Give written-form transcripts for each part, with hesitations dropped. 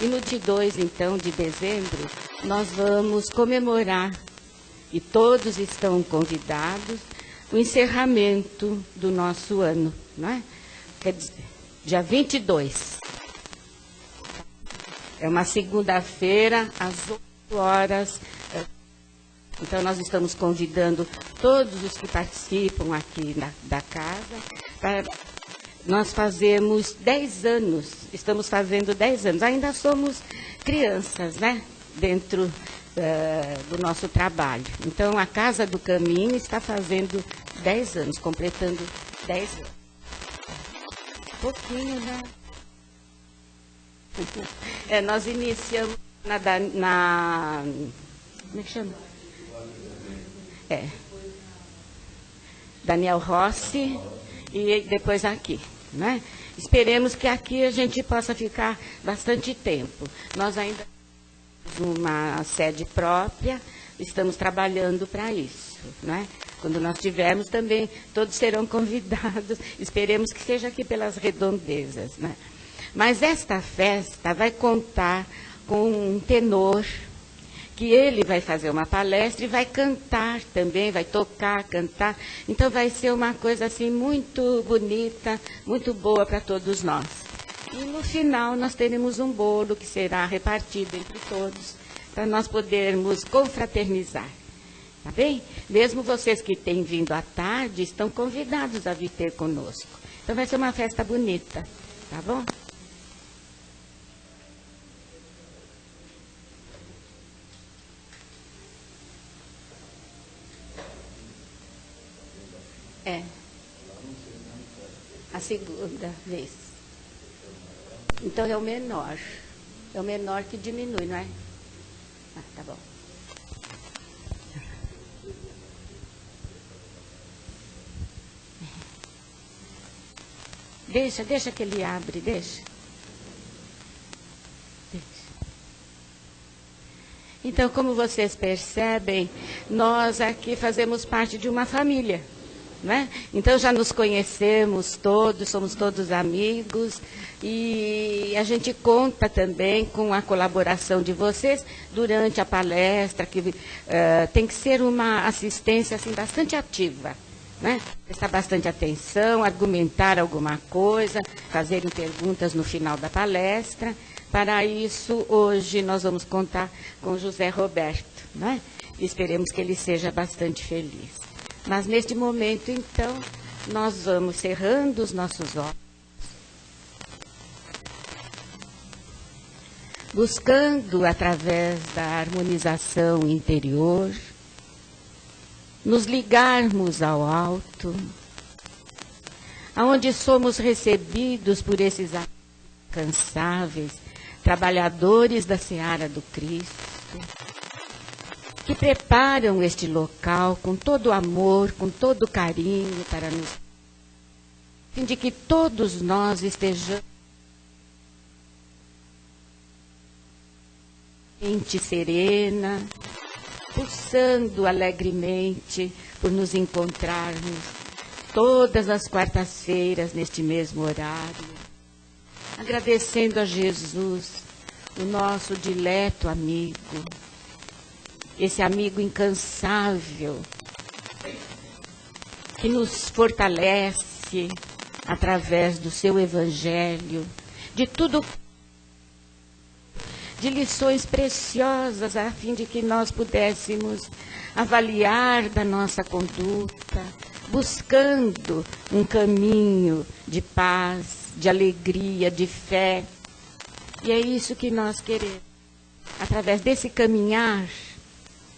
E no dia 2, então, de dezembro, nós vamos comemorar, e todos estão convidados, o encerramento do nosso ano, não é? Quer dizer, dia 22. É uma segunda-feira, às 8 horas. Então, nós estamos convidando todos os que participam aqui da casa. Nós fazemos 10 anos, estamos fazendo 10 anos. Ainda somos crianças, né? Dentro do nosso trabalho. Então, a Casa do Caminho está fazendo 10 anos, completando 10 anos. Pouquinho, né? Nós iniciamos como é que chama? Daniel Rossi e depois aqui, né? Esperemos que aqui a gente possa ficar bastante tempo. Nós ainda temos uma sede própria, estamos trabalhando para isso, né? Quando nós tivermos também, todos serão convidados, esperemos que seja aqui pelas redondezas, né? Mas esta festa vai contar com um tenor, que ele vai fazer uma palestra e vai cantar também, vai tocar, cantar. Então vai ser uma coisa assim muito bonita, muito boa para todos nós. E no final nós teremos um bolo que será repartido entre todos, para nós podermos confraternizar. Tá bem? Mesmo vocês que têm vindo à tarde, estão convidados a vir ter conosco. Então vai ser uma festa bonita, tá bom? A segunda vez. Então é o menor. É o menor que diminui, não é? Ah, tá bom. Deixa que ele abre, deixa. Então, como vocês percebem, nós aqui fazemos parte de uma família, né? Então, já nos conhecemos todos, somos todos amigos, e a gente conta também com a colaboração de vocês durante a palestra, que tem que ser uma assistência assim, bastante ativa, né? Prestar bastante atenção, argumentar alguma coisa, fazerem perguntas no final da palestra. Para isso, hoje nós vamos contar com José Roberto, né? Esperemos que ele seja bastante feliz. Mas neste momento, então, nós vamos cerrando os nossos olhos, buscando, através da harmonização interior, nos ligarmos ao alto, aonde somos recebidos por esses incansáveis trabalhadores da seara do Cristo, que preparam este local com todo amor, com todo carinho, para nos, a fim de que todos nós estejamos mente serena, pulsando alegremente por nos encontrarmos todas as quartas-feiras neste mesmo horário, agradecendo a Jesus, o nosso dileto amigo, esse amigo incansável, que nos fortalece através do seu evangelho, de tudo, de lições preciosas, a fim de que nós pudéssemos avaliar da nossa conduta, buscando um caminho de paz, de alegria, de fé. E é isso que nós queremos. Através desse caminhar,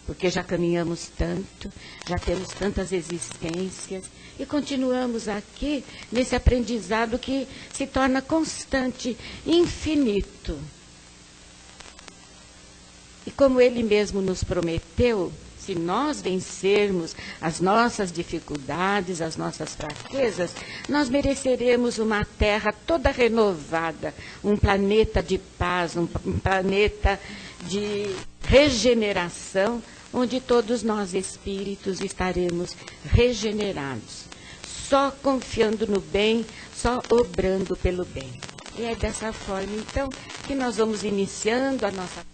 porque já caminhamos tanto, já temos tantas existências, e continuamos aqui nesse aprendizado que se torna constante, infinito. E como ele mesmo nos prometeu, se nós vencermos as nossas dificuldades, as nossas fraquezas, nós mereceremos uma terra toda renovada, um planeta de paz, um planeta de regeneração, onde todos nós espíritos estaremos regenerados, só confiando no bem, só obrando pelo bem. E é dessa forma, então, que nós vamos iniciando a nossa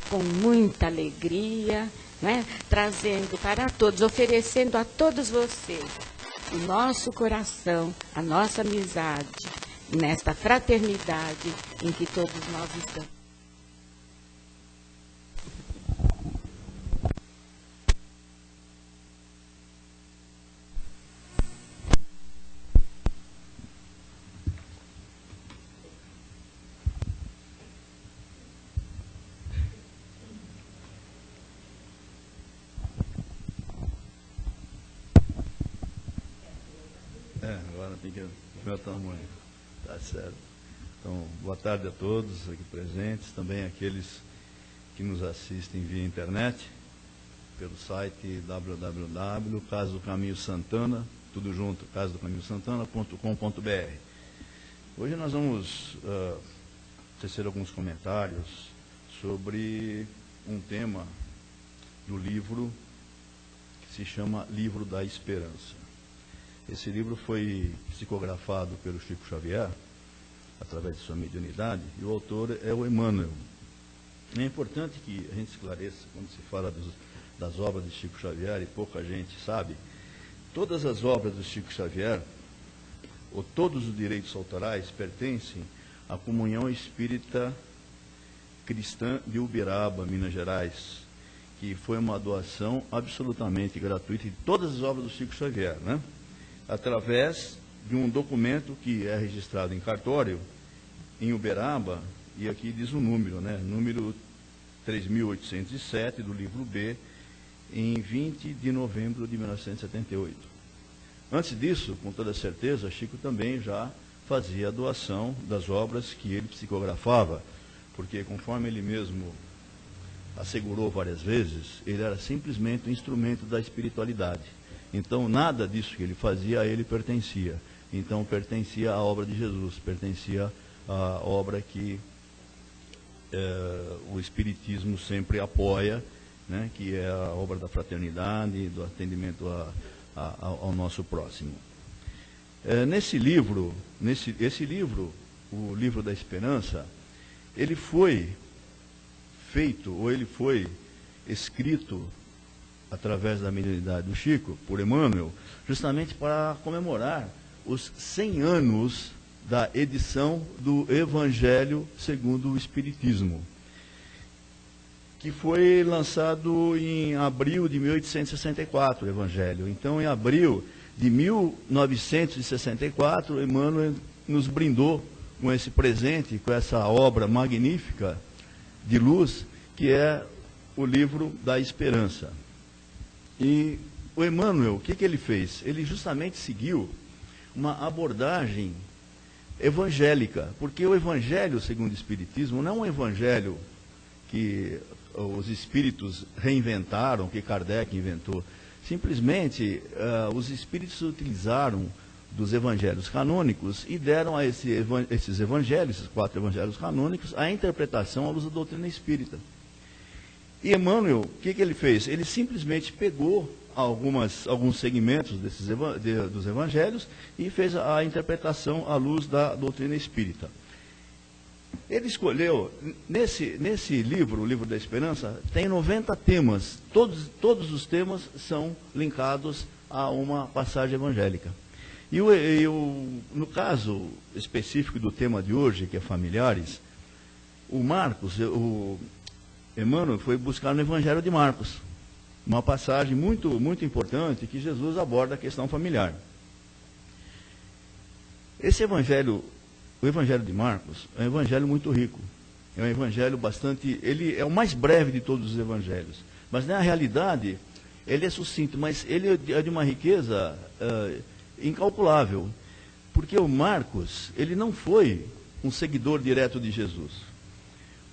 com muita alegria, né? Trazendo para todos, oferecendo a todos vocês o nosso coração, a nossa amizade, nesta fraternidade em que todos nós estamos. Agora tem que ver o tamanho. Tá certo. Então, boa tarde a todos aqui presentes, também aqueles que nos assistem via internet, pelo site www.casadocaminhosantana, tudo junto, casadocaminhosantana.com.br. Hoje nós vamos tecer alguns comentários sobre um tema do livro que se chama Livro da Esperança. Esse livro foi psicografado pelo Chico Xavier, através de sua mediunidade, e o autor é o Emmanuel. É importante que a gente esclareça, quando se fala das obras de Chico Xavier, e pouca gente sabe, todas as obras do Chico Xavier, ou todos os direitos autorais, pertencem à Comunhão Espírita Cristã de Uberaba, Minas Gerais, que foi uma doação absolutamente gratuita de todas as obras do Chico Xavier, né? Através de um documento que é registrado em cartório, em Uberaba, e aqui diz o número, né? Número 3.807, do livro B, em 20 de novembro de 1978. Antes disso, com toda certeza, Chico também já fazia a doação das obras que ele psicografava, porque, conforme ele mesmo assegurou várias vezes, ele era simplesmente um instrumento da espiritualidade. Então, nada disso que ele fazia a ele pertencia. Então, pertencia à obra de Jesus, pertencia à obra que o Espiritismo sempre apoia, né, que é a obra da fraternidade, do atendimento ao nosso próximo. Esse livro, o Livro da Esperança, ele foi feito, ou ele foi escrito através da mediunidade do Chico, por Emmanuel, justamente para comemorar os 100 anos da edição do Evangelho segundo o Espiritismo, que foi lançado em abril de 1864, o Evangelho. Então, em abril de 1964, Emmanuel nos brindou com esse presente, com essa obra magnífica de luz, que é o Livro da Esperança. E o Emmanuel, o que ele fez? Ele justamente seguiu uma abordagem evangélica, porque o Evangelho segundo o Espiritismo não é um evangelho que os espíritos reinventaram, que Kardec inventou. Simplesmente, os espíritos utilizaram dos evangelhos canônicos e deram a esses evangelhos, esses 4 evangelhos canônicos, a interpretação à luz da doutrina espírita. E Emmanuel, o que ele fez? Ele simplesmente pegou alguns segmentos dos evangelhos e fez a interpretação à luz da doutrina espírita. Ele escolheu, nesse livro, o Livro da Esperança, tem 90 temas. Todos os temas são linkados a uma passagem evangélica. E no caso específico do tema de hoje, que é familiares, o Emmanuel foi buscar no Evangelho de Marcos, uma passagem muito, muito importante que Jesus aborda a questão familiar. Esse evangelho, o Evangelho de Marcos, é um evangelho muito rico. É um evangelho ele é o mais breve de todos os evangelhos. Mas na realidade, ele é sucinto, mas ele é de uma riqueza incalculável. Porque o Marcos, ele não foi um seguidor direto de Jesus.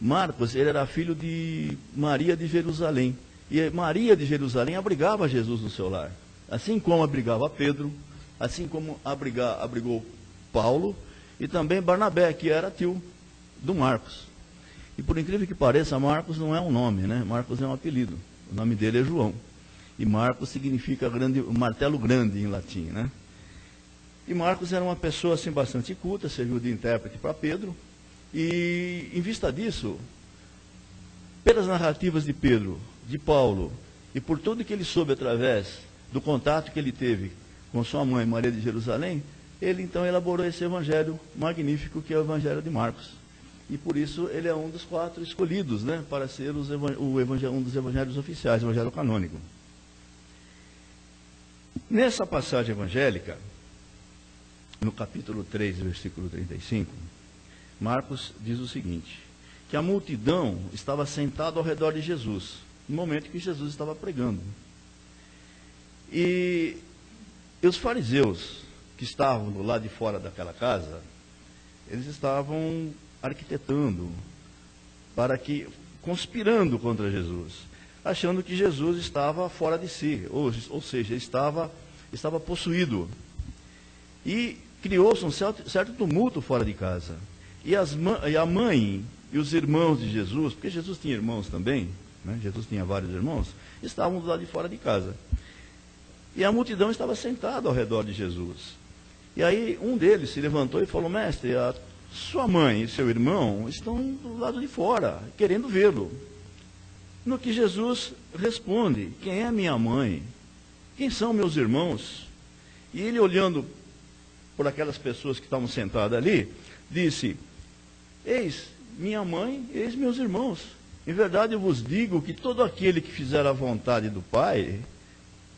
Marcos, ele era filho de Maria de Jerusalém. E Maria de Jerusalém abrigava Jesus no seu lar. Assim como abrigava Pedro, assim como abrigou Paulo e também Barnabé, que era tio do Marcos. E por incrível que pareça, Marcos não é um nome, né? Marcos é um apelido. O nome dele é João. E Marcos significa martelo grande em latim, né? E Marcos era uma pessoa assim bastante culta, serviu de intérprete para Pedro. E em vista disso, pelas narrativas de Pedro, de Paulo, e por tudo que ele soube através do contato que ele teve com sua mãe, Maria de Jerusalém, ele então elaborou esse evangelho magnífico que é o Evangelho de Marcos. E por isso ele é um dos 4 escolhidos, né, para ser um dos evangelhos oficiais, o evangelho canônico. Nessa passagem evangélica, no capítulo 3, versículo 35, Marcos diz o seguinte, que a multidão estava sentada ao redor de Jesus, no momento que Jesus estava pregando. E os fariseus que estavam do lado de fora daquela casa, eles estavam arquitetando, conspirando contra Jesus, achando que Jesus estava fora de si, ou seja, estava possuído. E criou-se um certo tumulto fora de casa. E a mãe e os irmãos de Jesus, porque Jesus tinha irmãos também, né? Jesus tinha vários irmãos, estavam do lado de fora de casa. E a multidão estava sentada ao redor de Jesus. E aí um deles se levantou e falou, mestre, a sua mãe e seu irmão estão do lado de fora, querendo vê-lo. No que Jesus responde, quem é minha mãe? Quem são meus irmãos? E ele, olhando por aquelas pessoas que estavam sentadas ali, disse, eis minha mãe, eis meus irmãos. Em verdade eu vos digo que todo aquele que fizer a vontade do Pai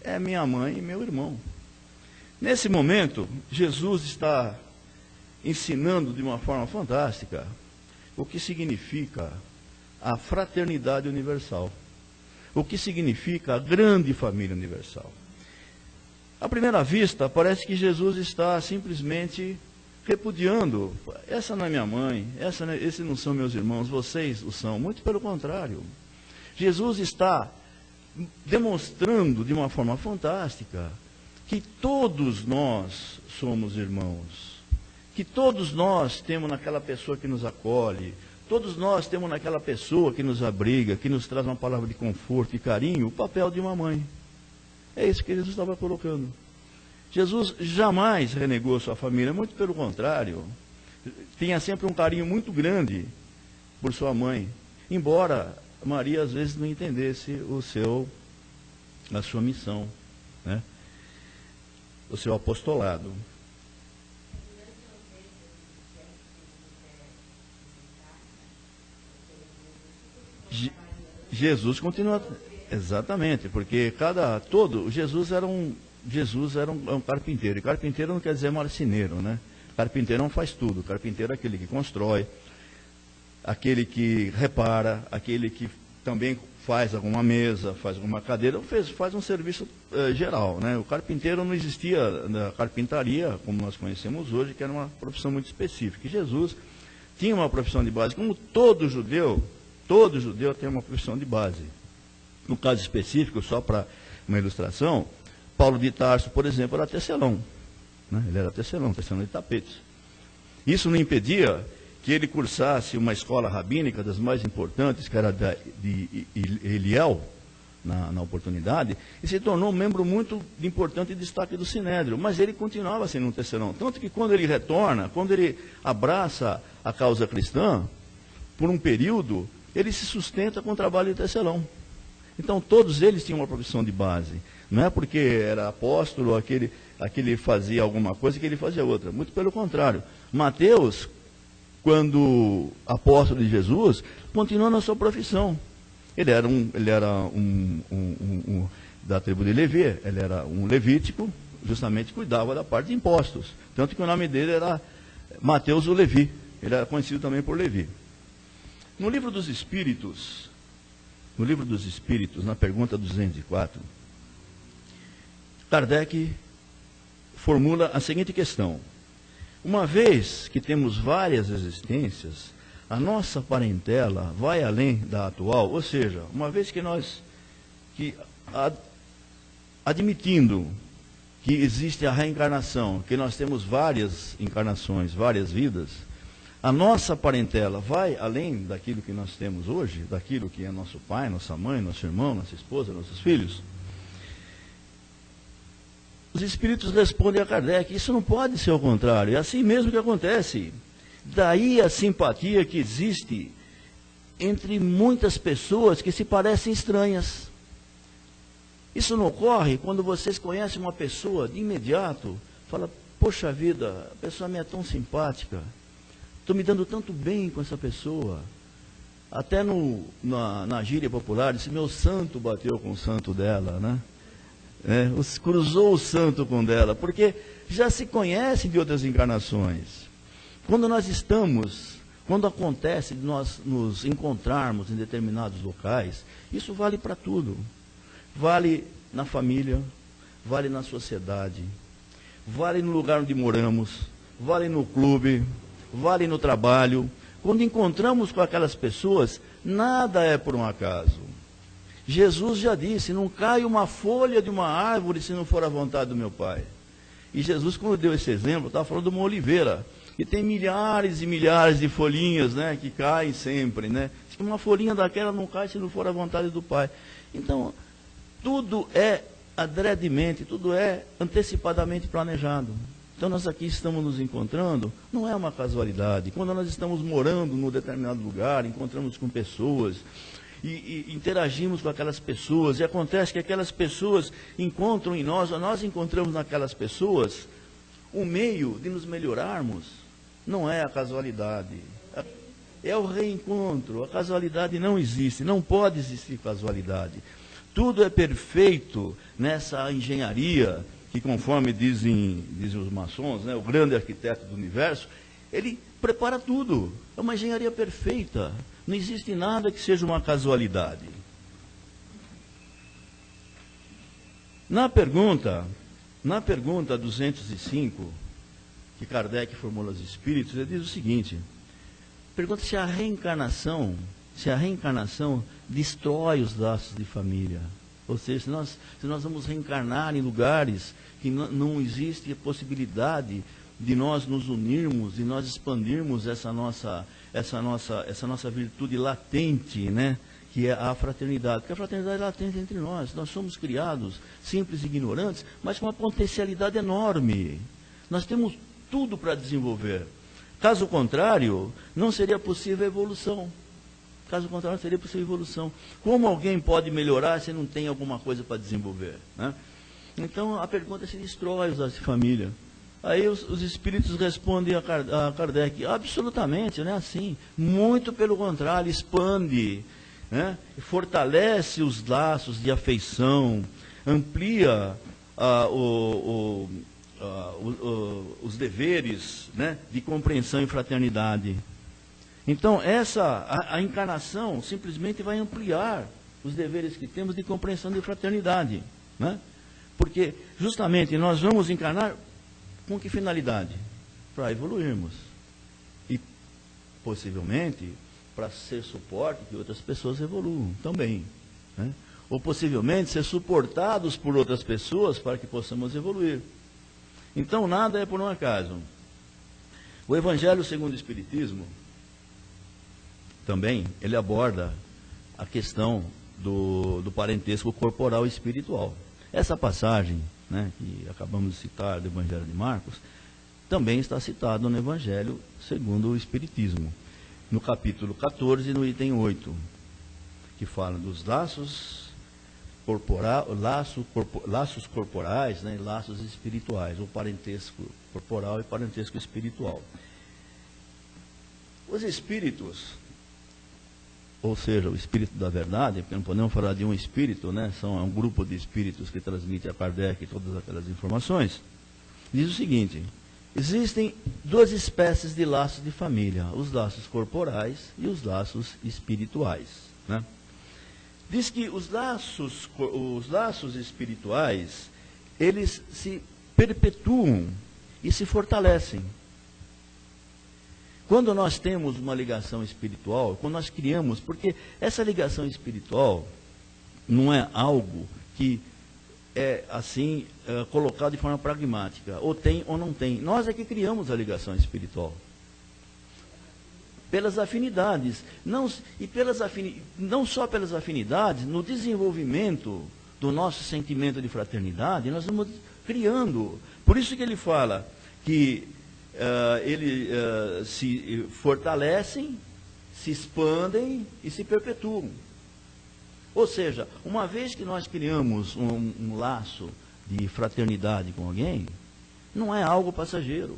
é minha mãe e meu irmão. Nesse momento, Jesus está ensinando de uma forma fantástica o que significa a fraternidade universal, o que significa a grande família universal. À primeira vista, parece que Jesus está simplesmente repudiando, essa não é minha mãe, esses não são meus irmãos, vocês o são. Muito pelo contrário. Jesus está demonstrando de uma forma fantástica que todos nós somos irmãos, que todos nós temos naquela pessoa que nos acolhe, todos nós temos naquela pessoa que nos abriga, que nos traz uma palavra de conforto e carinho, o papel de uma mãe. É isso que Jesus estava colocando. Jesus jamais renegou sua família, muito pelo contrário, tinha sempre um carinho muito grande por sua mãe, embora Maria às vezes não entendesse a sua missão, né? O seu apostolado. Jesus continua, exatamente, porque Jesus era um carpinteiro, e carpinteiro não quer dizer marceneiro, né? Carpinteiro não faz tudo, carpinteiro é aquele que constrói, aquele que repara, aquele que também faz alguma mesa, faz alguma cadeira, faz um serviço geral, né? O carpinteiro não existia na carpintaria, como nós conhecemos hoje, que era uma profissão muito específica. E Jesus tinha uma profissão de base, como todo judeu tem uma profissão de base. No caso específico, só para uma ilustração, Paulo de Tarso, por exemplo, era tecelão, né? Ele era tecelão de tapetes. Isso não impedia que ele cursasse uma escola rabínica das mais importantes, que era de Eliel, na oportunidade, e se tornou um membro muito importante e destaque do Sinédrio. Mas ele continuava sendo um tecelão. Tanto que quando ele retorna, quando ele abraça a causa cristã, por um período, ele se sustenta com o trabalho de tecelão. Então, todos eles tinham uma profissão de base. Não é porque era apóstolo, aquele fazia alguma coisa que ele fazia outra. Muito pelo contrário. Mateus, quando apóstolo de Jesus, continuou na sua profissão. Ele era da tribo de Levi, ele era um levítico, justamente cuidava da parte de impostos. Tanto que o nome dele era Mateus o Levi. Ele era conhecido também por Levi. No livro dos Espíritos, na pergunta 204, Kardec formula a seguinte questão: uma vez que temos várias existências, a nossa parentela vai além da atual, ou seja, uma vez que admitindo que existe a reencarnação, que nós temos várias encarnações, várias vidas, a nossa parentela vai além daquilo que nós temos hoje, daquilo que é nosso pai, nossa mãe, nosso irmão, nossa esposa, nossos filhos. os espíritos respondem a Kardec, isso não pode ser ao contrário, é assim mesmo que acontece. Daí a simpatia que existe entre muitas pessoas que se parecem estranhas. Isso não ocorre quando vocês conhecem uma pessoa de imediato, fala, poxa vida, a pessoa me é tão simpática, estou me dando tanto bem com essa pessoa. Até na gíria popular, disse, meu santo bateu com o santo dela, né? Cruzou o santo com dela, porque já se conhecem de outras encarnações. Quando acontece de nós nos encontrarmos em determinados locais, isso vale para tudo. Vale na família, vale na sociedade, vale no lugar onde moramos, vale no clube, vale no trabalho. Quando encontramos com aquelas pessoas, nada é por um acaso. Jesus já disse, não cai uma folha de uma árvore se não for a vontade do meu Pai. E Jesus, quando deu esse exemplo, estava falando de uma oliveira, que tem milhares e milhares de folhinhas, né, que caem sempre, né? Uma folhinha daquela não cai se não for a vontade do Pai. Então, tudo é adredemente, tudo é antecipadamente planejado. Então, nós aqui estamos nos encontrando, não é uma casualidade. Quando nós estamos morando num determinado lugar, encontramos com pessoas, e interagimos com aquelas pessoas, e acontece que aquelas pessoas encontram em nós, ou nós encontramos naquelas pessoas, o meio de nos melhorarmos. Não é a casualidade, é o reencontro. A casualidade não existe, não pode existir casualidade. Tudo é perfeito nessa engenharia, que conforme dizem os maçons, né, o grande arquiteto do universo, ele prepara tudo. É uma engenharia perfeita. Não existe nada que seja uma casualidade. Na pergunta 205, que Kardec formula aos espíritos, ele diz o seguinte, pergunta se a reencarnação destrói os laços de família. Ou seja, se nós vamos reencarnar em lugares que não existe a possibilidade de nós nos unirmos, de nós expandirmos essa nossa virtude latente, né? Que é a fraternidade. Porque a fraternidade é latente entre nós. Nós somos criados simples e ignorantes, mas com uma potencialidade enorme. Nós temos tudo para desenvolver. Caso contrário, não seria possível a evolução. Caso contrário, não seria possível a evolução. Como alguém pode melhorar se não tem alguma coisa para desenvolver, né? Então, a pergunta é se destrói os laços de família. Aí os espíritos respondem a Kardec, absolutamente, não é assim. Muito pelo contrário, expande, né? Fortalece os laços de afeição, amplia os deveres, né, de compreensão e fraternidade. Então, a encarnação simplesmente vai ampliar os deveres que temos de compreensão e fraternidade, né? Porque, justamente, nós vamos encarnar com que finalidade? Para evoluirmos. E, possivelmente, para ser suporte que outras pessoas evoluam também, né? Ou, possivelmente, ser suportados por outras pessoas para que possamos evoluir. Então, nada é por um acaso. O Evangelho segundo o Espiritismo, também, ele aborda a questão do parentesco corporal e espiritual. Essa passagem, né, que acabamos de citar do Evangelho de Marcos, também está citado no Evangelho segundo o Espiritismo, no capítulo 14, no item 8, que fala dos laços corporais, né, e laços espirituais, o parentesco corporal e parentesco espiritual. Os espíritos, ou seja, o espírito da verdade, porque não podemos falar de um espírito, né? É um grupo de espíritos que transmite a Kardec todas aquelas informações, diz o seguinte, existem duas espécies de laços de família, os laços corporais e os laços espirituais, né? Diz que os laços espirituais, eles se perpetuam e se fortalecem. Quando nós temos uma ligação espiritual, quando nós criamos, porque essa ligação espiritual não é algo que é assim, colocado de forma pragmática, ou tem ou não tem. Nós é que criamos a ligação espiritual. Pelas afinidades, não só pelas afinidades, no desenvolvimento do nosso sentimento de fraternidade, nós vamos criando. Por isso que ele fala que eles se fortalecem, se expandem e se perpetuam. Ou seja, uma vez que nós criamos um laço de fraternidade com alguém, não é algo passageiro.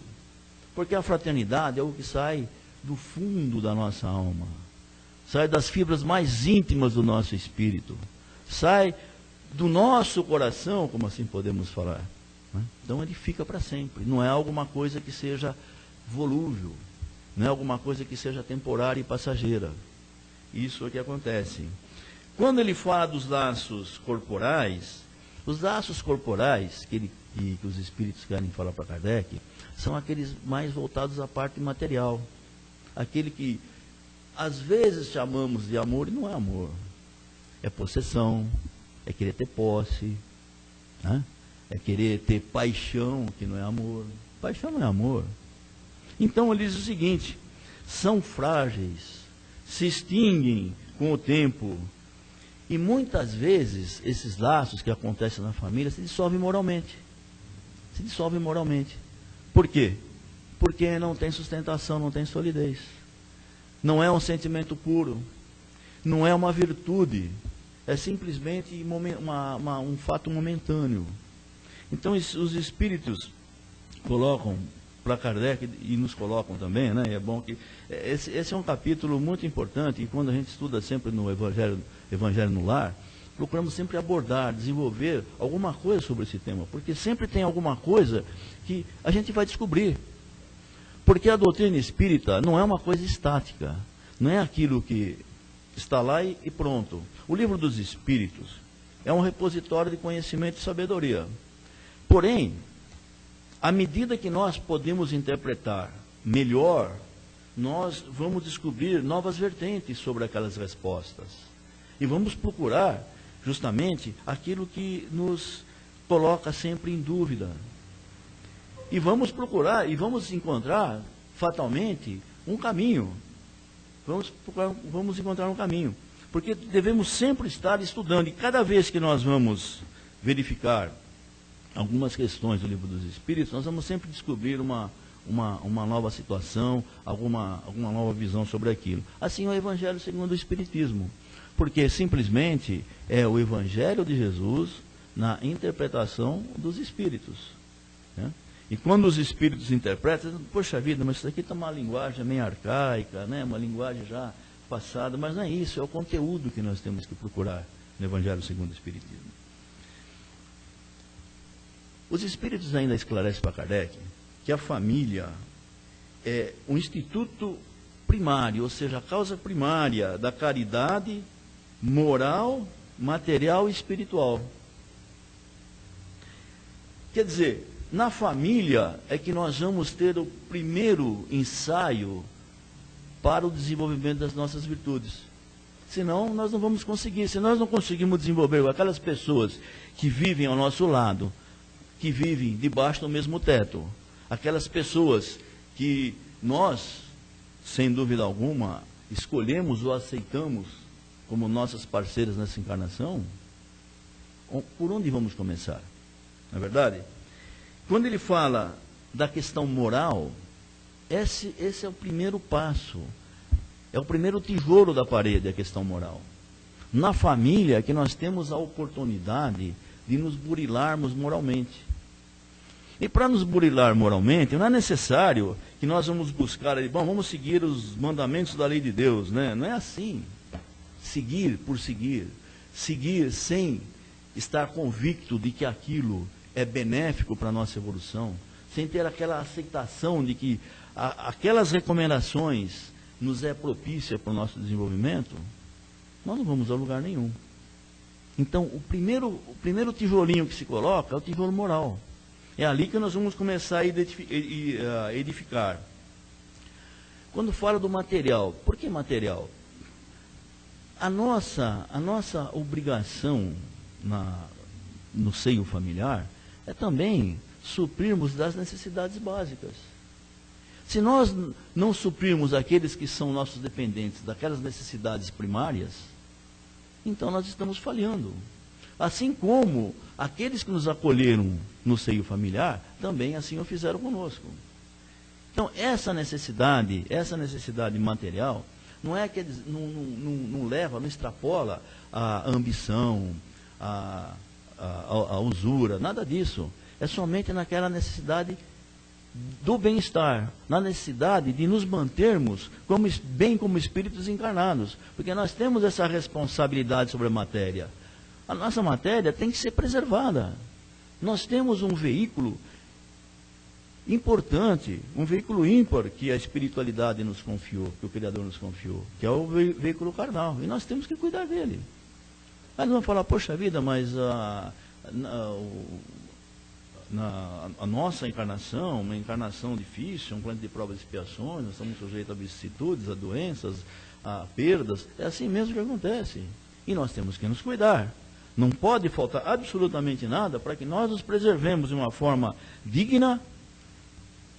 Porque a fraternidade é algo que sai do fundo da nossa alma, sai das fibras mais íntimas do nosso espírito, sai do nosso coração, como assim podemos falar. Né? Então ele fica para sempre. Não é alguma coisa que seja volúvel, não é alguma coisa que seja temporária e passageira. Isso é o que acontece. Quando ele fala dos laços corporais, os laços corporais que os espíritos querem falar para Kardec, são aqueles mais voltados à parte material. Aquele que, às vezes, chamamos de amor e não é amor. É possessão, é querer ter posse, né? É querer ter paixão, que não é amor. Paixão não é amor. Então, ele diz o seguinte, são frágeis, se extinguem com o tempo. E muitas vezes, esses laços que acontecem na família se dissolvem moralmente. Se dissolvem moralmente. Por quê? Porque não tem sustentação, não tem solidez. Não é um sentimento puro. Não é uma virtude. É simplesmente um fato momentâneo. Então, os espíritos colocam para Kardec, e nos colocam também, né? É bom que... Esse é um capítulo muito importante, e quando a gente estuda sempre no Evangelho no Lar, procuramos sempre abordar, desenvolver alguma coisa sobre esse tema, porque sempre tem alguma coisa que a gente vai descobrir. Porque a doutrina espírita não é uma coisa estática, não é aquilo que está lá e pronto. O livro dos Espíritos é um repositório de conhecimento e sabedoria. Porém, à medida que nós podemos interpretar melhor, nós vamos descobrir novas vertentes sobre aquelas respostas. E vamos procurar justamente aquilo que nos coloca sempre em dúvida. E vamos procurar, e vamos encontrar, fatalmente, um caminho. Vamos encontrar um caminho. Porque devemos sempre estar estudando. E cada vez que nós vamos verificar algumas questões do Livro dos Espíritos, nós vamos sempre descobrir uma nova situação, alguma nova visão sobre aquilo. Assim é o Evangelho segundo o Espiritismo. Porque simplesmente é o Evangelho de Jesus na interpretação dos Espíritos. Né? E quando os Espíritos interpretam, poxa vida, mas isso aqui está uma linguagem meio arcaica, né? Uma linguagem já passada, mas não é isso, é o conteúdo que nós temos que procurar no Evangelho segundo o Espiritismo. Os Espíritos ainda esclarecem para Kardec que a família é um instituto primário, ou seja, a causa primária da caridade moral, material e espiritual. Quer dizer, na família é que nós vamos ter o primeiro ensaio para o desenvolvimento das nossas virtudes. Senão, nós não vamos conseguir. Se nós não conseguimos desenvolver com aquelas pessoas que vivem ao nosso lado, que vivem debaixo do mesmo teto, aquelas pessoas que nós, sem dúvida alguma, escolhemos ou aceitamos como nossas parceiras nessa encarnação, por onde vamos começar? Não é verdade? Quando ele fala da questão moral, esse é o primeiro passo, é o primeiro tijolo da parede, a questão moral. Na família é que nós temos a oportunidade de nos burilarmos moralmente. E para nos burilar moralmente, não é necessário que nós vamos buscar, vamos seguir os mandamentos da lei de Deus, né? Não é assim. Seguir por seguir. Seguir sem estar convicto de que aquilo é benéfico para a nossa evolução, sem ter aquela aceitação de que aquelas recomendações nos é propícia para o nosso desenvolvimento, nós não vamos a lugar nenhum. Então, o primeiro tijolinho que se coloca é o tijolo moral. É ali que nós vamos começar a edificar. Quando fala do material, por que material? A nossa obrigação no seio familiar é também suprirmos das necessidades básicas. Se nós não suprirmos aqueles que são nossos dependentes daquelas necessidades primárias, então nós estamos falhando. Assim como aqueles que nos acolheram no seio familiar, também assim o fizeram conosco. Então, essa necessidade material, não é que não leva, não extrapola a ambição, a usura, nada disso. É somente naquela necessidade do bem-estar, na necessidade de nos mantermos como espíritos encarnados, porque nós temos essa responsabilidade sobre a matéria. A nossa matéria tem que ser preservada. Nós temos um veículo importante, um veículo ímpar que a espiritualidade nos confiou, que o Criador nos confiou, que é o veículo carnal, e nós temos que cuidar dele. Aí nós vamos falar, poxa vida, mas a nossa encarnação, uma encarnação difícil, um plano de provas e expiações, nós estamos sujeitos a vicissitudes, a doenças, a perdas, é assim mesmo que acontece. E nós temos que nos cuidar. Não pode faltar absolutamente nada para que nós nos preservemos de uma forma digna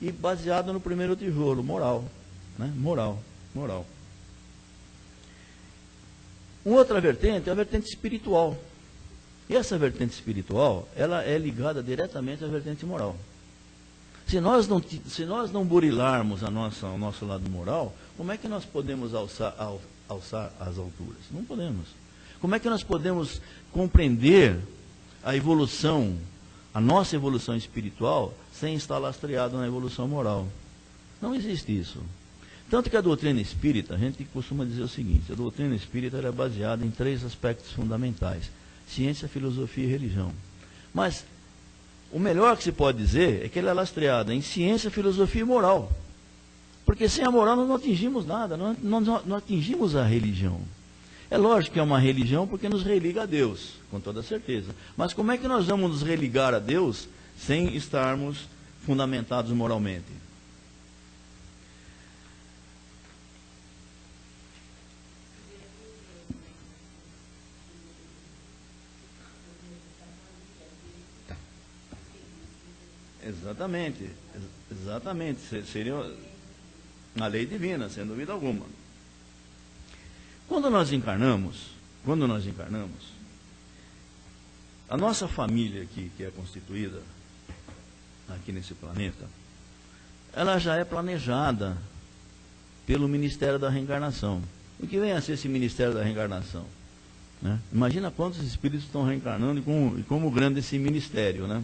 e baseada no primeiro tijolo, moral. Né? Moral. Uma outra vertente é a vertente espiritual. E essa vertente espiritual, ela é ligada diretamente à vertente moral. Se nós não burilarmos o nosso lado moral, como é que nós podemos alçar as alturas? Não podemos. Como é que nós podemos compreender a evolução, a nossa evolução espiritual, sem estar lastreado na evolução moral? Não existe isso. Tanto que a doutrina espírita, a gente costuma dizer o seguinte, a doutrina espírita é baseada em 3 aspectos fundamentais: ciência, filosofia e religião. Mas o melhor que se pode dizer é que ela é lastreada em ciência, filosofia e moral. Porque sem a moral nós não atingimos nada, não atingimos a religião. É lógico que é uma religião porque nos religa a Deus, com toda certeza. Mas como é que nós vamos nos religar a Deus sem estarmos fundamentados moralmente? Exatamente. Seria uma lei divina, sem dúvida alguma. Quando nós encarnamos, a nossa família aqui, que é constituída aqui nesse planeta, ela já é planejada pelo Ministério da Reencarnação. O que vem a ser esse Ministério da Reencarnação? Né? Imagina quantos espíritos estão reencarnando e como grande esse ministério, né?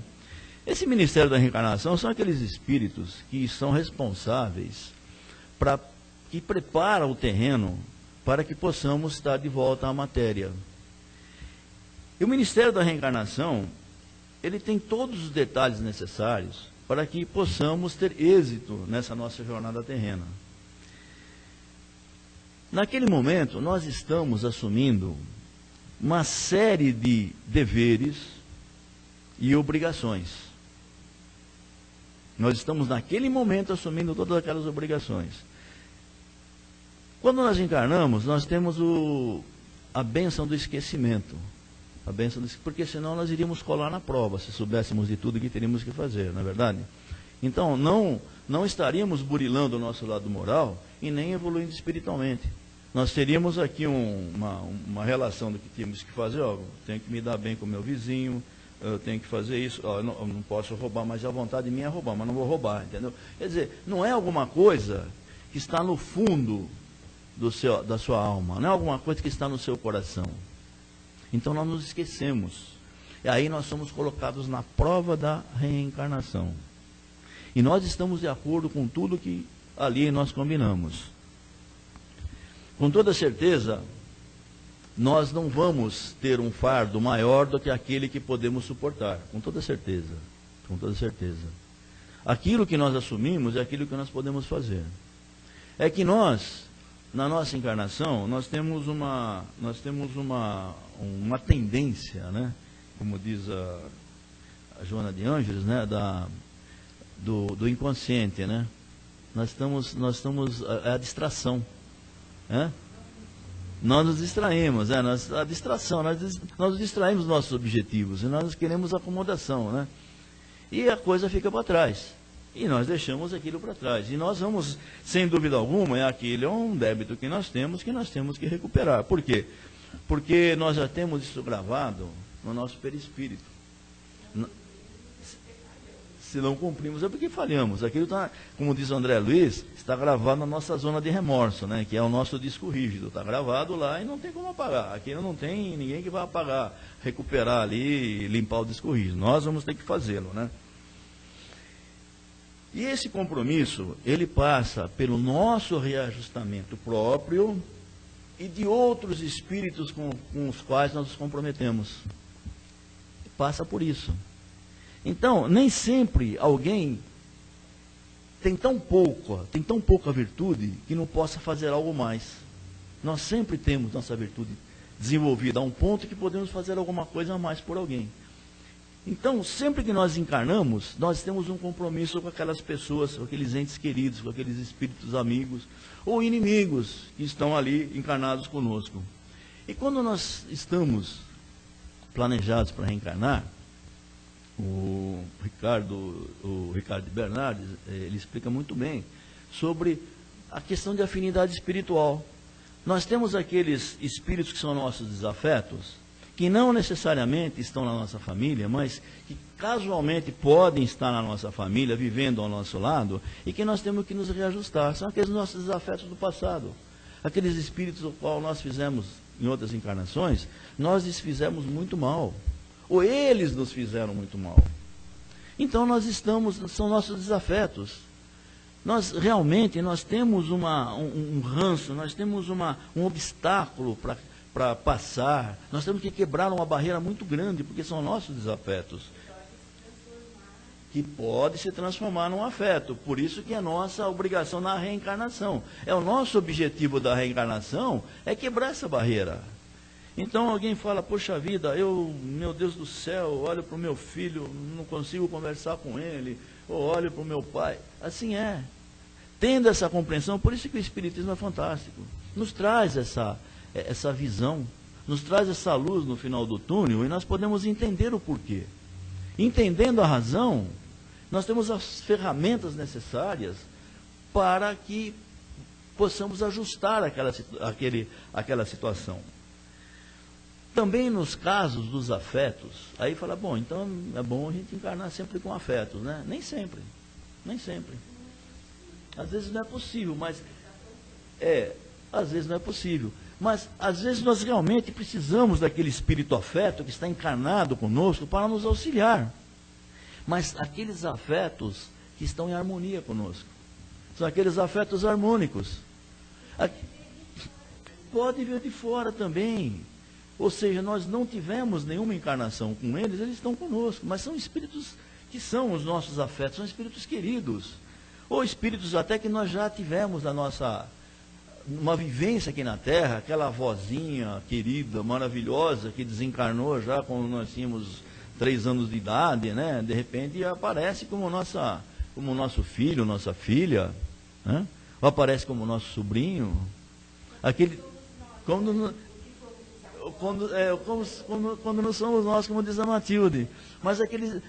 Esse Ministério da Reencarnação são aqueles espíritos que são responsáveis que preparam o terreno para que possamos estar de volta à matéria. E o Ministério da Reencarnação, ele tem todos os detalhes necessários para que possamos ter êxito nessa nossa jornada terrena. Naquele momento, nós estamos assumindo uma série de deveres e obrigações. Nós estamos, naquele momento, assumindo todas aquelas obrigações. Quando nós encarnamos, nós temos a bênção do esquecimento. Porque senão nós iríamos colar na prova, se soubéssemos de tudo que teríamos que fazer, não é verdade? Então, não estaríamos burilando o nosso lado moral e nem evoluindo espiritualmente. Nós teríamos aqui uma relação do que tínhamos que fazer, tenho que me dar bem com o meu vizinho, eu tenho que fazer isso, eu não posso roubar, mas a vontade minha é roubar, mas não vou roubar, entendeu? Quer dizer, não é alguma coisa que está no fundo da sua alma, não é alguma coisa que está no seu coração. Então nós nos esquecemos. E aí nós somos colocados na prova da reencarnação. E nós estamos de acordo com tudo que ali nós combinamos. Com toda certeza, nós não vamos ter um fardo maior do que aquele que podemos suportar. Com toda certeza. Com toda certeza. Aquilo que nós assumimos é aquilo que nós podemos fazer. É que nós, na nossa encarnação, nós temos uma tendência, né? Como diz a Joana de Ângeles, né? Do inconsciente, né? Nós estamos a distração, né? Nós nos distraímos, a distração, nós distraímos nossos objetivos, e nós queremos acomodação, né? E a coisa fica para trás. E nós deixamos aquilo para trás. E nós vamos, sem dúvida alguma, aquele é um débito que nós temos que recuperar. Por quê? Porque nós já temos isso gravado no nosso perispírito. Se não cumprimos, é porque falhamos. Aquilo está, como diz o André Luiz, está gravado na nossa zona de remorso, né? Que é o nosso disco rígido. Está gravado lá e não tem como apagar. Aquilo não tem ninguém que vai apagar, recuperar ali e limpar o disco rígido. Nós vamos ter que fazê-lo, né? E esse compromisso, ele passa pelo nosso reajustamento próprio e de outros espíritos com os quais nós nos comprometemos. Passa por isso. Então, nem sempre alguém tem tão pouca virtude que não possa fazer algo mais. Nós sempre temos nossa virtude desenvolvida a um ponto que podemos fazer alguma coisa a mais por alguém. Então, sempre que nós encarnamos, nós temos um compromisso com aquelas pessoas, com aqueles entes queridos, com aqueles espíritos amigos ou inimigos que estão ali encarnados conosco. E quando nós estamos planejados para reencarnar, o Ricardo de Bernardes, ele explica muito bem sobre a questão de afinidade espiritual. Nós temos aqueles espíritos que são nossos desafetos, que não necessariamente estão na nossa família, mas que casualmente podem estar na nossa família, vivendo ao nosso lado, e que nós temos que nos reajustar. São aqueles nossos desafetos do passado. Aqueles espíritos ao qual nós fizemos, em outras encarnações, nós lhes fizemos muito mal. Ou eles nos fizeram muito mal. Então são nossos desafetos. Nós realmente temos um ranço, nós temos um obstáculo para passar. Nós temos que quebrar uma barreira muito grande, porque são nossos desafetos. Que pode se transformar num afeto. Por isso que é nossa obrigação na reencarnação. É o nosso objetivo da reencarnação, é quebrar essa barreira. Então alguém fala, poxa vida, meu Deus do céu, olho para o meu filho, não consigo conversar com ele, ou olho para o meu pai. Assim é. Tendo essa compreensão, por isso que o Espiritismo é fantástico. Nos traz essa visão, nos traz essa luz no final do túnel, e nós podemos entender o porquê. Entendendo a razão, nós temos as ferramentas necessárias para que possamos ajustar aquela situação. Também nos casos dos afetos, aí fala, bom, então é bom a gente encarnar sempre com afetos, né? Nem sempre. Às vezes não é possível, mas às vezes não é possível. Mas às vezes nós realmente precisamos daquele espírito afeto que está encarnado conosco para nos auxiliar. Mas aqueles afetos que estão em harmonia conosco, são aqueles afetos harmônicos. Pode vir de fora também. Ou seja, nós não tivemos nenhuma encarnação com eles, eles estão conosco, mas são espíritos que são os nossos afetos, são espíritos queridos, ou espíritos até que nós já tivemos uma vivência aqui na Terra, aquela avózinha querida, maravilhosa, que desencarnou já quando nós tínhamos 3 anos de idade, né? De repente aparece como nosso filho, nossa filha, né? Ou aparece como nosso sobrinho, quando não somos nós, como diz a Matilde. Mas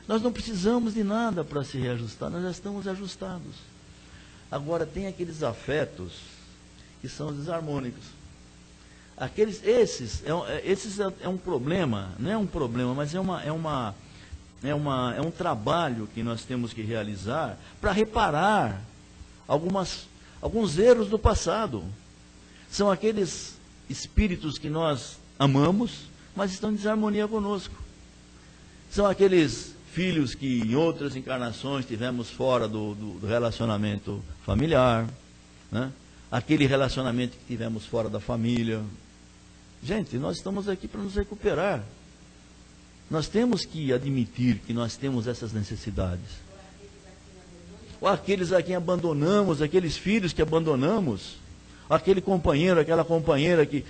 nós não precisamos de nada para se reajustar, nós já estamos ajustados. Agora, tem aqueles afetos que são desarmônicos. Esses é um problema, não é um problema, mas é um trabalho que nós temos que realizar para reparar alguns erros do passado. São aqueles espíritos que nós amamos, mas estão em desarmonia conosco. São aqueles filhos que em outras encarnações tivemos fora do relacionamento familiar, né? Aquele relacionamento que tivemos fora da família. Gente, nós estamos aqui para nos recuperar. Nós temos que admitir que nós temos essas necessidades. Ou aqueles a quem abandonamos, aqueles filhos que abandonamos, aquele companheiro, aquela companheira que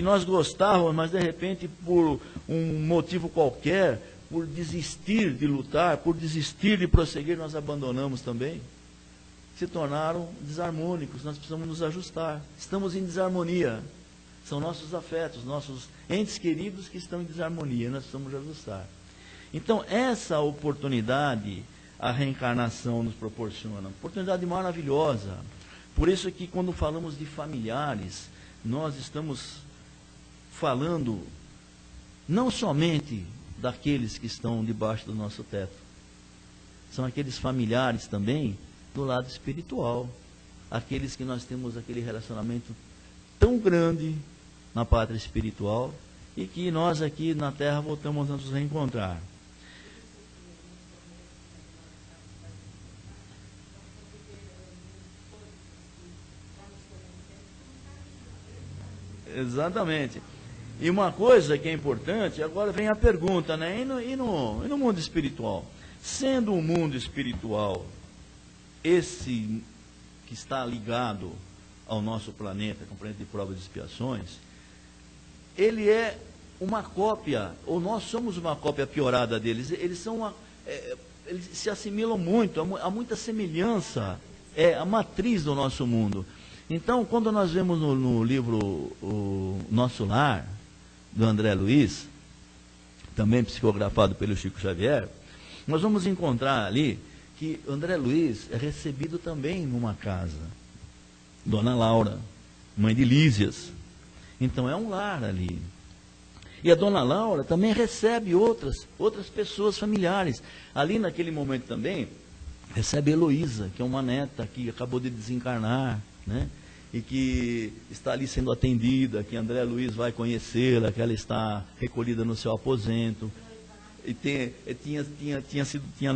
nós gostávamos, mas de repente por um motivo qualquer, por desistir de lutar, por desistir de prosseguir, nós abandonamos também. Se tornaram desarmônicos, nós precisamos nos ajustar. Estamos em desarmonia. São nossos afetos, nossos entes queridos que estão em desarmonia, nós precisamos ajustar. Então, essa oportunidade a reencarnação nos proporciona, oportunidade maravilhosa. Por isso que quando falamos de familiares, nós estamos falando não somente daqueles que estão debaixo do nosso teto, são aqueles familiares também do lado espiritual, aqueles que nós temos aquele relacionamento tão grande na pátria espiritual e que nós aqui na terra voltamos a nos reencontrar. Exatamente. E uma coisa que é importante, agora vem a pergunta, né? E no mundo espiritual? Sendo um mundo espiritual, esse que está ligado ao nosso planeta, com o planeta de provas e expiações, ele é uma cópia, ou nós somos uma cópia piorada deles. Eles são eles se assimilam muito, há muita semelhança, a matriz do nosso mundo. Então, quando nós vemos no livro O Nosso Lar, do André Luiz, também psicografado pelo Chico Xavier, nós vamos encontrar ali que André Luiz é recebido também numa casa. Dona Laura, mãe de Lísias. Então é um lar ali. E a Dona Laura também recebe outras pessoas familiares. Ali naquele momento também, recebe Heloísa, que é uma neta que acabou de desencarnar, né? E que está ali sendo atendida, que André Luiz vai conhecê-la, que ela está recolhida no seu aposento. E tinha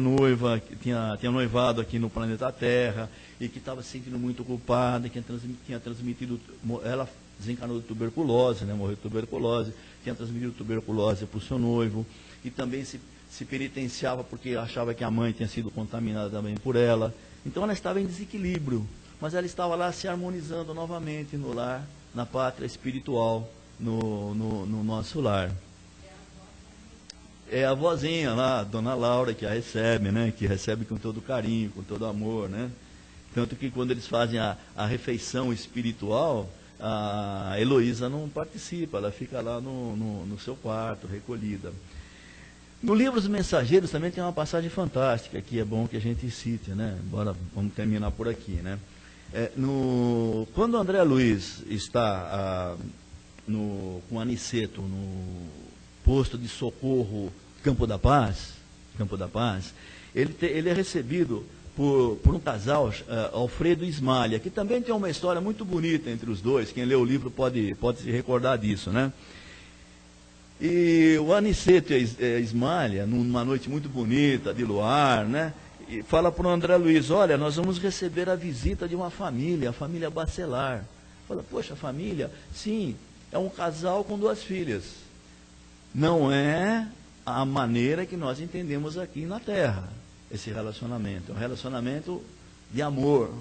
noivado aqui no planeta Terra, e que estava se sentindo muito culpada, que tinha transmitido, ela desencarnou de tuberculose, né, morreu de tuberculose, tinha transmitido tuberculose para o seu noivo, e também se penitenciava porque achava que a mãe tinha sido contaminada também por ela. Então ela estava em desequilíbrio, mas ela estava lá se harmonizando novamente no lar, na pátria espiritual, no nosso lar. É a vozinha lá, a Dona Laura, que a recebe, né? Que recebe com todo carinho, com todo amor, né? Tanto que quando eles fazem a refeição espiritual, a Heloísa não participa, ela fica lá no seu quarto, recolhida. No livro Os Mensageiros também tem uma passagem fantástica, que é bom que a gente cite, né? Bora, vamos terminar por aqui, né? Quando André Luiz está com Aniceto no posto de socorro Campo da Paz, ele é recebido por um casal, Alfredo e Ismália, que também tem uma história muito bonita entre os dois. Quem lê o livro pode se recordar disso, né? E o Aniceto e a Ismália, numa noite muito bonita, de luar, né? E fala para o André Luiz: olha, nós vamos receber a visita de uma família, a família Bacelar. Fala: poxa, família? Sim, é um casal com 2 filhas. Não é a maneira que nós entendemos aqui na Terra, esse relacionamento. É um relacionamento de amor,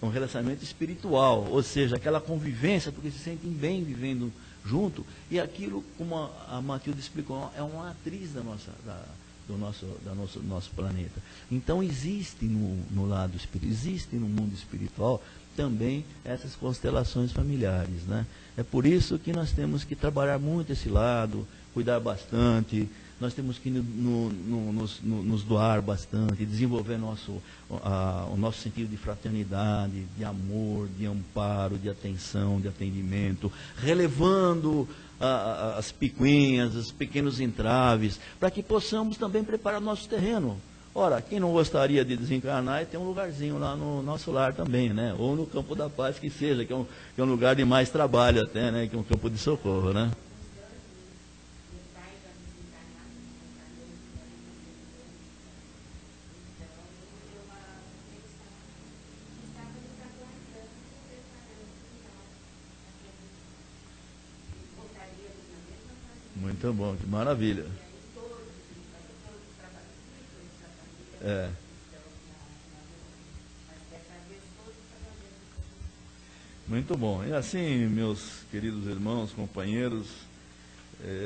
um relacionamento espiritual, ou seja, aquela convivência, porque se sentem bem vivendo junto, e aquilo, como a Matilde explicou, é uma atriz do nosso planeta. Então existe no lado espiritual, existe no mundo espiritual também essas constelações familiares, né? É por isso que nós temos que trabalhar muito esse lado, cuidar bastante, nós temos que nos doar bastante, desenvolver o nosso sentido de fraternidade, de amor, de amparo, de atenção, de atendimento, relevando as picuinhas, os pequenos entraves, para que possamos também preparar o nosso terreno. Ora, quem não gostaria de desencarnar, tem um lugarzinho lá no nosso lar também, né? Ou no Campo da Paz, que seja, que é um lugar de mais trabalho até, né? Que é um campo de socorro, né? Muito bom, que maravilha. Muito bom. E assim, meus queridos irmãos, companheiros,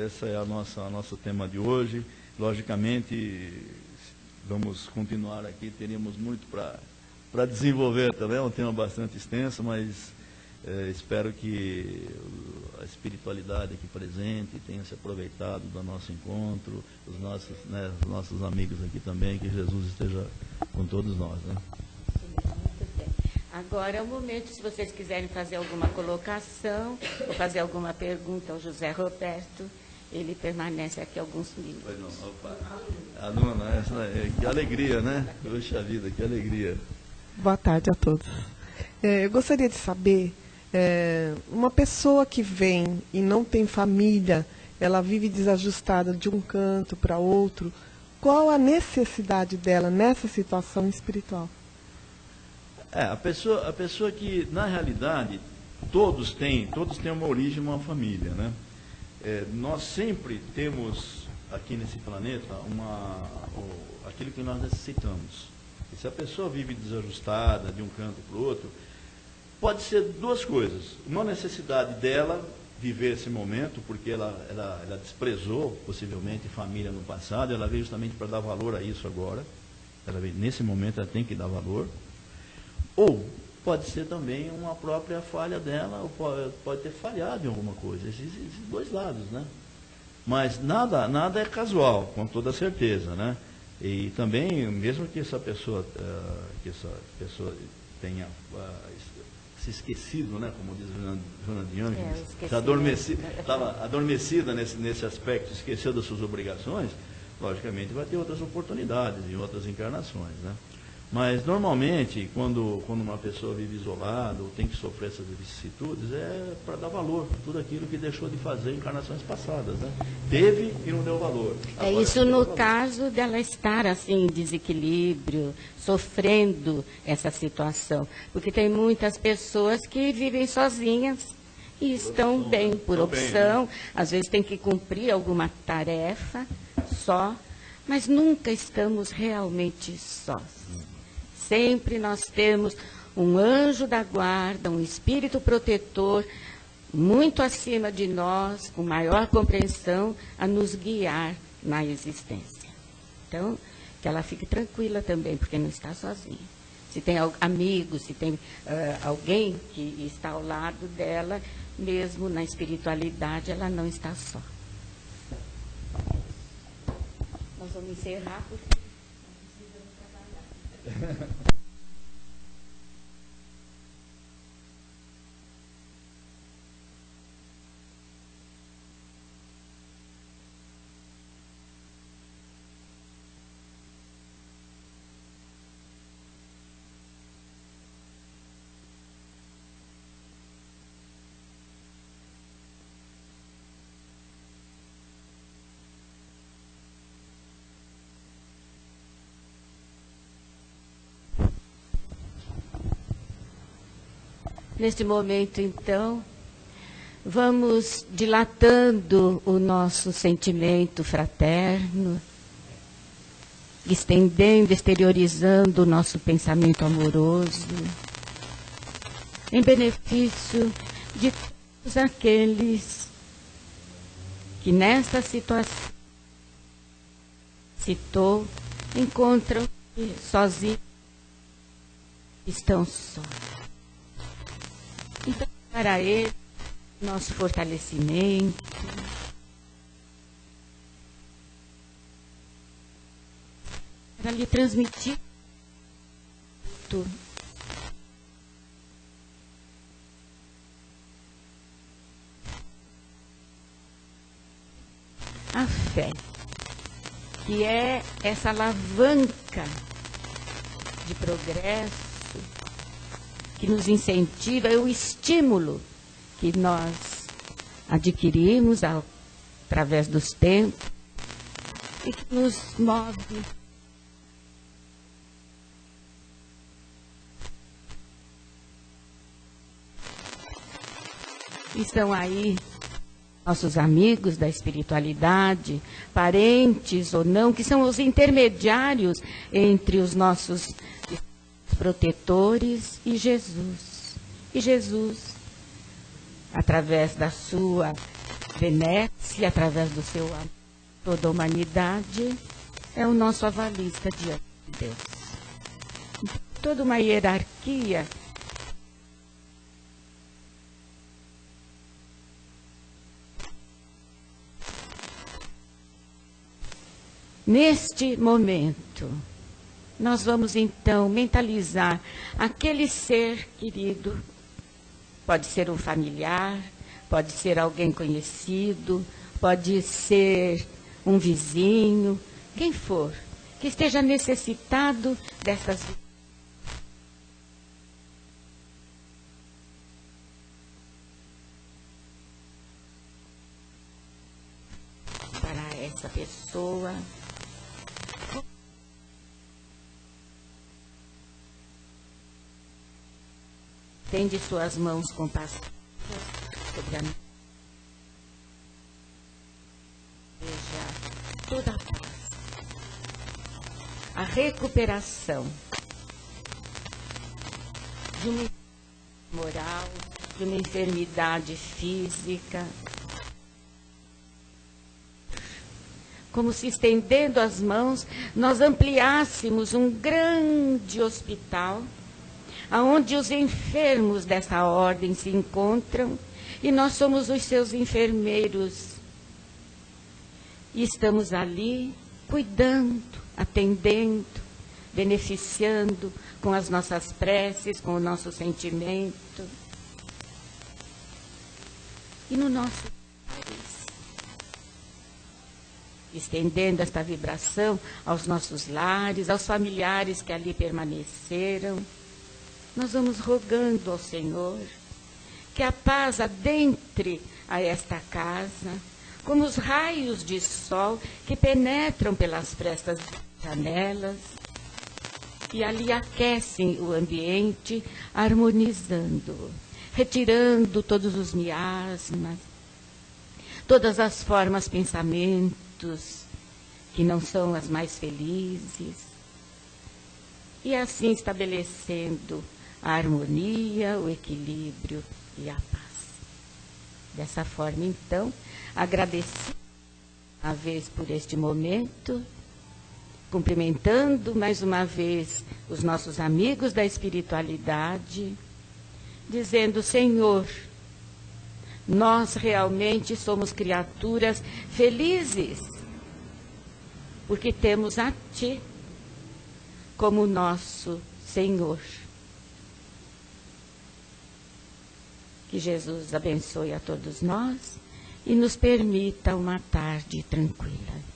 esse é nosso tema de hoje. Logicamente, vamos continuar aqui, teríamos muito para desenvolver também, é um tema bastante extenso, mas espero que a espiritualidade aqui presente tenha se aproveitado do nosso encontro, os nossos amigos aqui também, que Jesus esteja com todos nós, né? Muito bem. Agora é o momento, se vocês quiserem fazer alguma colocação ou fazer alguma pergunta ao José Roberto, ele permanece aqui alguns minutos. Pois não, opa. Aluna, que alegria, né? Poxa vida, que alegria. Boa tarde a todos. Eu gostaria de saber, uma pessoa que vem e não tem família, ela vive desajustada de um canto para outro, qual a necessidade dela nessa situação espiritual? A pessoa que, na realidade, todos têm uma origem, uma família, né? Nós sempre temos aqui nesse planeta aquilo que nós necessitamos. E se a pessoa vive desajustada de um canto para o outro, pode ser duas coisas. Uma necessidade dela viver esse momento, porque ela desprezou, possivelmente, família no passado, ela veio justamente para dar valor a isso agora. Nesse momento ela tem que dar valor. Ou pode ser também uma própria falha dela, ou pode ter falhado em alguma coisa. Esses dois lados, né? Mas nada é casual, com toda certeza, né? E também, mesmo que essa pessoa tenha se esquecido, né? Como diz Joana de Ângeles, estava adormecida nesse aspecto, esqueceu das suas obrigações, logicamente vai ter outras oportunidades em outras encarnações, né? Mas, normalmente, quando uma pessoa vive isolada ou tem que sofrer essas vicissitudes, é para dar valor a tudo aquilo que deixou de fazer em encarnações passadas, né? Teve e não deu valor. É isso no caso dela estar assim em desequilíbrio, sofrendo essa situação. Porque tem muitas pessoas que vivem sozinhas e estão bem por opção, às vezes tem que cumprir alguma tarefa só, mas nunca estamos realmente sós. Sempre nós temos um anjo da guarda, um espírito protetor, muito acima de nós, com maior compreensão, a nos guiar na existência. Então, que ela fique tranquila também, porque não está sozinha. Se tem amigos, se tem alguém que está ao lado dela, mesmo na espiritualidade, ela não está só. Nós vamos encerrar porque... Neste momento, então, vamos dilatando o nosso sentimento fraterno, estendendo, exteriorizando o nosso pensamento amoroso, em benefício de todos aqueles que nesta situação citou, encontram-se sozinhos, estão sós. Então, para ele, nosso fortalecimento, para lhe transmitir tudo. A fé, que é essa alavanca de progresso, que nos incentiva, é o estímulo que nós adquirimos através dos tempos e que nos move estão aí nossos amigos da espiritualidade, parentes ou não, que são os intermediários entre os nossos protetores e Jesus. E Jesus, através da sua benéfica, através do seu amor, toda a humanidade, é o nosso avalista diante de Deus. Toda uma hierarquia neste momento. Nós vamos, então, mentalizar aquele ser querido, pode ser um familiar, pode ser alguém conhecido, pode ser um vizinho, quem for, que esteja necessitado dessas para essa pessoa. Tende suas mãos compassivas sobre a seja toda a paz, a recuperação de uma moral, de uma enfermidade física, como se estendendo as mãos, nós ampliássemos um grande hospital, aonde os enfermos dessa ordem se encontram, e nós somos os seus enfermeiros. E estamos ali cuidando, atendendo, beneficiando com as nossas preces, com o nosso sentimento. E no nosso país, estendendo esta vibração aos nossos lares, aos familiares que ali permaneceram, nós vamos rogando ao Senhor que a paz adentre a esta casa, como os raios de sol que penetram pelas frestas janelas e ali aquecem o ambiente, harmonizando, retirando todos os miasmas, todas as formas, pensamentos que não são as mais felizes, e assim estabelecendo a harmonia, o equilíbrio e a paz. Dessa forma, então, agradeci uma vez por este momento, cumprimentando mais uma vez os nossos amigos da espiritualidade, dizendo: Senhor, nós realmente somos criaturas felizes, porque temos a Ti como nosso Senhor. Que Jesus abençoe a todos nós e nos permita uma tarde tranquila.